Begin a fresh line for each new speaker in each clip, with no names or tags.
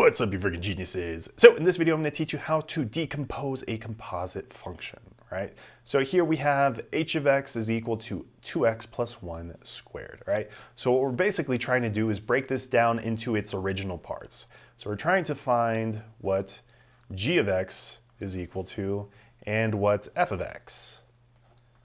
What's up, you freaking geniuses? So in this video, I'm going to teach you how to decompose a composite function, right? So here we have h of x is equal to 2x plus 1 squared, right? So what we're basically trying to do is break this down into its original parts. So we're trying to find what g of x is equal to and what f of x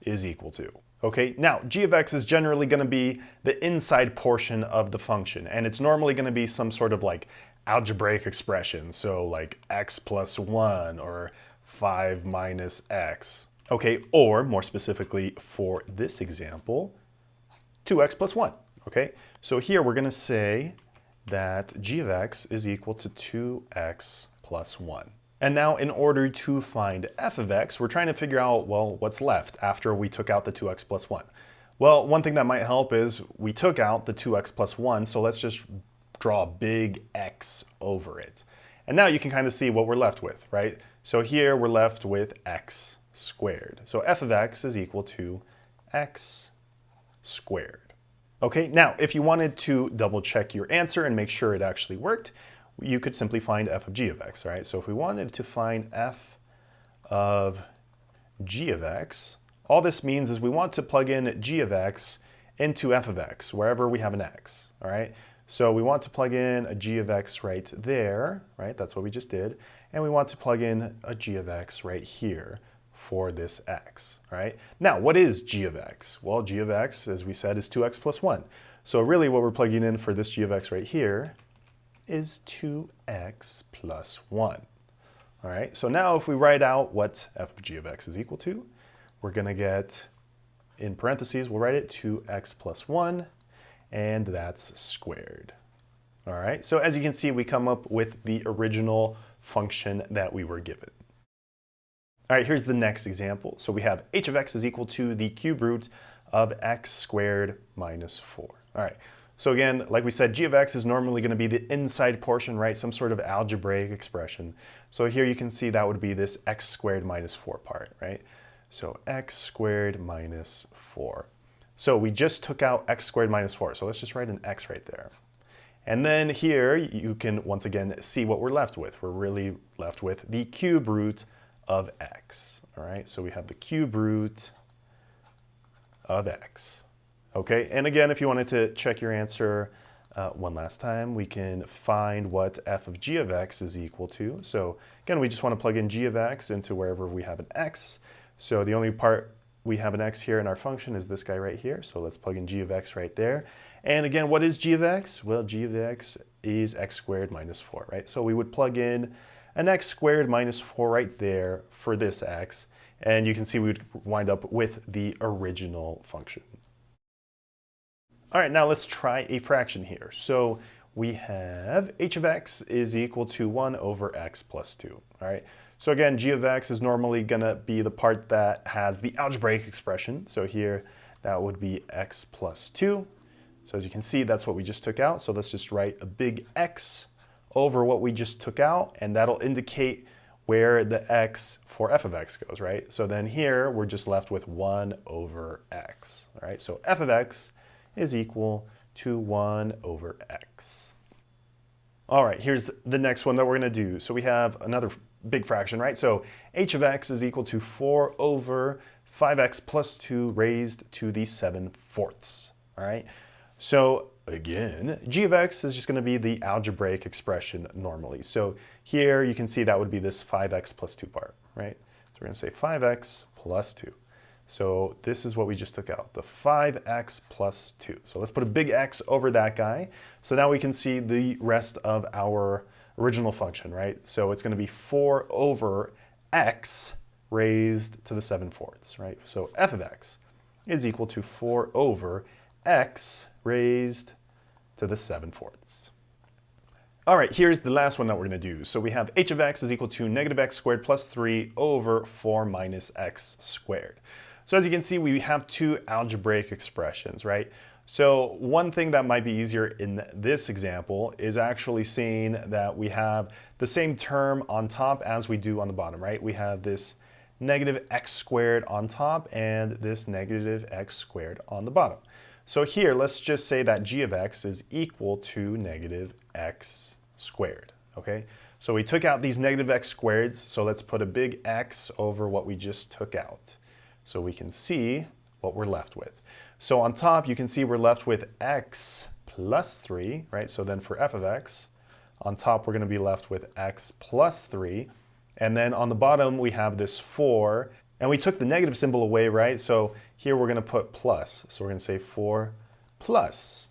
is equal to. Okay, now g of x is generally going to be the inside portion of the function, and it's normally going to be some sort of like algebraic expression, so like x plus 1 or 5 minus x. Okay, or more specifically for this example, 2x plus 1. Okay, so here we're going to say that g of x is equal to 2x plus 1. And now in order to find f of x, we're trying to figure out, well, what's left after we took out the 2x plus 1. Well, one thing that might help is we took out the 2x plus 1, so let's just draw a big X over it. And now you can kind of see what we're left with, right? So here we're left with x squared. So f of x is equal to x squared. Okay, now if you wanted to double check your answer and make sure it actually worked, you could simply find f of g of x, right? So if we wanted to find f of g of x, all this means is we want to plug in g of x into f of x, wherever we have an x, all right? So we want to plug in a g of x right there, right? That's what we just did. And we want to plug in a g of x right here for this x, all right? Now, what is g of x? Well, g of x, as we said, is 2x plus 1. So really what we're plugging in for this g of x right here is 2x plus 1. All right, so now if we write out what f of g of x is equal to, we're going to get, in parentheses, we'll write it 2x plus 1, and that's squared. All right, so as you can see, we come up with the original function that we were given. All right, here's the next example. So we have h of x is equal to the cube root of x squared minus 4. All right, so again, like we said, g of x is normally going to be the inside portion, right? Some sort of algebraic expression. So here you can see that would be this x squared minus 4 part, right? So x squared minus 4. So we just took out x squared minus 4. So let's just write an x right there. And then here you can once again see what we're left with. We're really left with the cube root of x. All right, so we have the cube root of x. Okay, and again, if you wanted to check your answer one last time, we can find what f of g of x is equal to. So again, we just want to plug in g of x into wherever we have an x. So the only part we have an x here in our function is this guy right here. So let's plug in g of x right there. And again, what is g of x? Well, g of x is x squared minus 4, right? So we would plug in an x squared minus 4 right there for this x. And you can see we would wind up with the original function. All right, now let's try a fraction here. So we have h of x is equal to 1 over x plus 2, all right? So again, g of x is normally going to be the part that has the algebraic expression. So here, that would be x plus 2. So as you can see, that's what we just took out. So let's just write a big X over what we just took out, and that'll indicate where the x for f of x goes, right? So then here, we're just left with 1 over x, all right? So f of x is equal to 1 over x. All right, here's the next one that we're going to do. So we have another big fraction, right? So h of x is equal to 4 over 5x plus 2 raised to the 7/4, all right? So again, g of x is just going to be the algebraic expression normally. So here you can see that would be this 5x plus 2 part, right? So we're going to say 5x plus 2. So this is what we just took out, the 5x plus 2. So let's put a big X over that guy. So now we can see the rest of our original function, right? So it's going to be 4 over x raised to the 7/4, right? So f of x is equal to 4 over x raised to the 7/4. All right, here's the last one that we're going to do. So we have h of x is equal to negative x squared plus 3 over 4 minus x squared. So as you can see, we have two algebraic expressions, right? So one thing that might be easier in this example is actually seeing that we have the same term on top as we do on the bottom, right? We have this negative x squared on top and this negative x squared on the bottom. So here, let's just say that g of x is equal to negative x squared. okay? So we took out these negative x squareds, so let's put a big X over what we just took out so we can see what we're left with. So on top, you can see we're left with x plus 3, right? So then for f of x, on top we're going to be left with x plus 3. And then on the bottom we have this 4. And we took the negative symbol away, right? So here we're going to put plus. So we're going to say 4 plus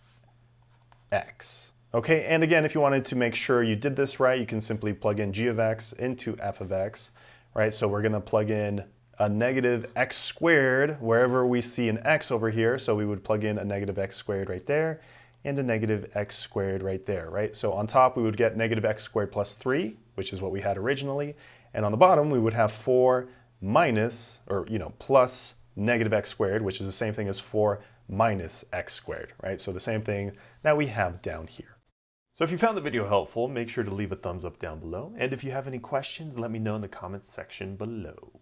x. Okay, and again, if you wanted to make sure you did this right, you can simply plug in g of x into f of x, right? So we're going to plug in a negative x squared wherever we see an x over here. So we would plug in a negative x squared right there and a negative x squared right there, right? So on top, we would get negative x squared plus 3, which is what we had originally. And on the bottom, we would have 4 minus, or plus negative x squared, which is the same thing as 4 minus x squared, right? So the same thing that we have down here. So if you found the video helpful, make sure to leave a thumbs up down below. And if you have any questions, let me know in the comments section below.